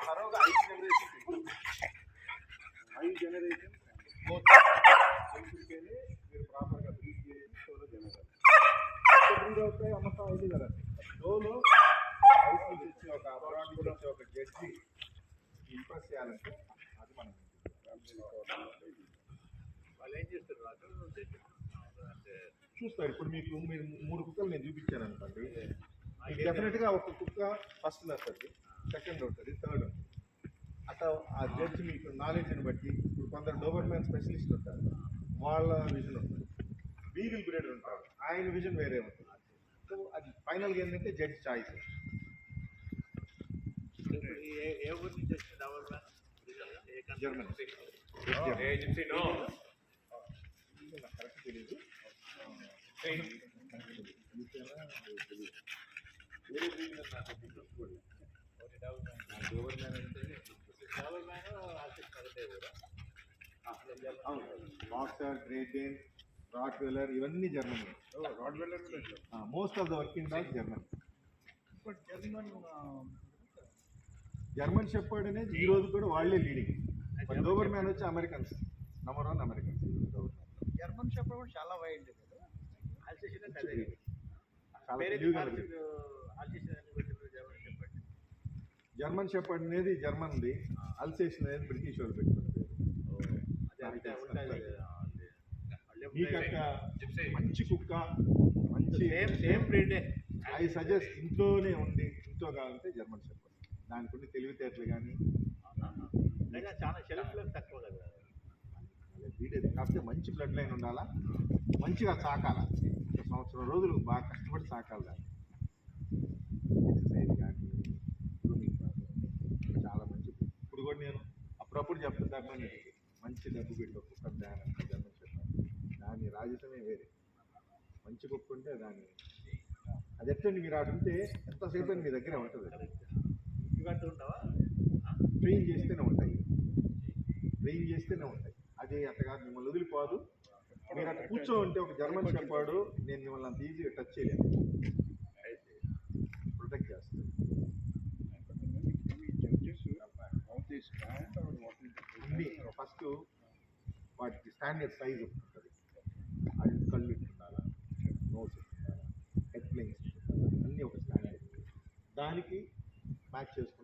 తరోగా 5 generation మీరు ప్రాపర్గా breed చేసి షోలో జనరేషన్ బ్రీడ్ అవుతాయి అమ్మకం అయింది కదా షోలో హౌస్ నుంచి ఒక అబ్రాడ్ కూడా వచ్చి ఒక జడ్జి ఇంప్రెస్ చేయాలంటే అది మనం వాళ్ళు ఏం చేస్తారు చూస్తారు. ఇప్పుడు మీకు మీరు 3 కుక్కలు నేను చూపించాను అనుకోండి, డెఫినెట్గా ఒక కుక్క ఫస్ట్ వస్తుంది, సెకండ్ ఉంటుంది, థర్డ్ ఉంటుంది. అట్లా ఆ జడ్జి మీకు నాలెడ్జ్ని బట్టి ఇప్పుడు కొందరు డోబర్మ్యాన్ స్పెషలిస్ట్ ఉంటారు, వాళ్ళ విజన్ ఉంటుంది. బీగిల్ బ్రీడర్ ఉంటారు, ఆయన విజన్ వేరే ఉంటుంది. సో అది ఫైనల్గా ఏంటంటే జడ్జి చాయిస్. ఏ ఊరి నుంచి వచ్చింది డోబర్మ్యాన్? జర్మనీ కరెక్ట్ తెలీదు. వేరే బ్రీడ్ నాకు గుర్తుకోండి. డోబర్మ్యాన్ అంటే బాక్సర్, గ్రేట్ డేన్, రాట్ వెల్లర్ ఇవన్నీ Germany. Most of the working dog German. But German shepherd అనేది ఈ రోజు కూడా వాళ్ళే లీడింగ్. బట్ డోబర్మ్యాన్ వచ్చి Americans, number 1 Americans. German shepherd కూడా చాలా వైల్డ్. జర్మన్ షెపర్డ్ అనేది జర్మన్ది, అల్సేషన్ అనేది బ్రిటిష్ వాళ్ళు పెట్టుకున్నారు. మంచి కుక్క, మంచి సేమ్ బ్రీడే. ఐ సజెస్ట్ ఇంట్లోనే ఉండి ఇంట్లో కావాలంటే జర్మన్ షెపర్డ్. దానికి ఉండి తెలివితేటలు కానీ చాలా షెల్ఫ్ లైఫ్ తక్కువ కదా బ్రీడే. కాకపోతే మంచి బ్లడ్ లైన్ ఉండాలా, మంచిగా సాకాల, సంవత్సరం రోజులు బాగా కష్టపడి సాకాలి. దాన్ని ఎక్సర్సైజ్ కానీ చాలా మంచి. ఇప్పుడు కూడా నేను అప్పుడప్పుడు చెప్తాను, మంచి డబ్బు పెట్టు కుక్క జర్మన్ షెపర్డ్. దాని రాజసమే వేరే. మంచి కుక్క ఉంటే దాన్ని అది ఎట్టండి మీరు ఆడుంటే ఎంతసేపు అని మీ దగ్గరే ఉంటుంది. ట్రైన్ చేస్తేనే ఉంటాయి, అది అట్టగా మిమ్మల్ని వదిలిపోదు. మీరు అట్లా కూర్చో ఉంటే ఒక జర్మన్ షెపర్డ్ నేను మిమ్మల్ని అంత ఈజీగా టచ్ చేయలేను, ప్రొటెక్ట్ చేస్తాను. ఫస్ట్ వాటికి స్టాండర్డ్ సైజ్ ఉంటుంది. అది కళ్ళు ఉండాలా, నోస్ ఉండాలా, హెడ్ ప్లేన్స్ అన్నీ ఒక స్టాండర్డ్. దానికి మ్యాచ్ చేస్తుంది.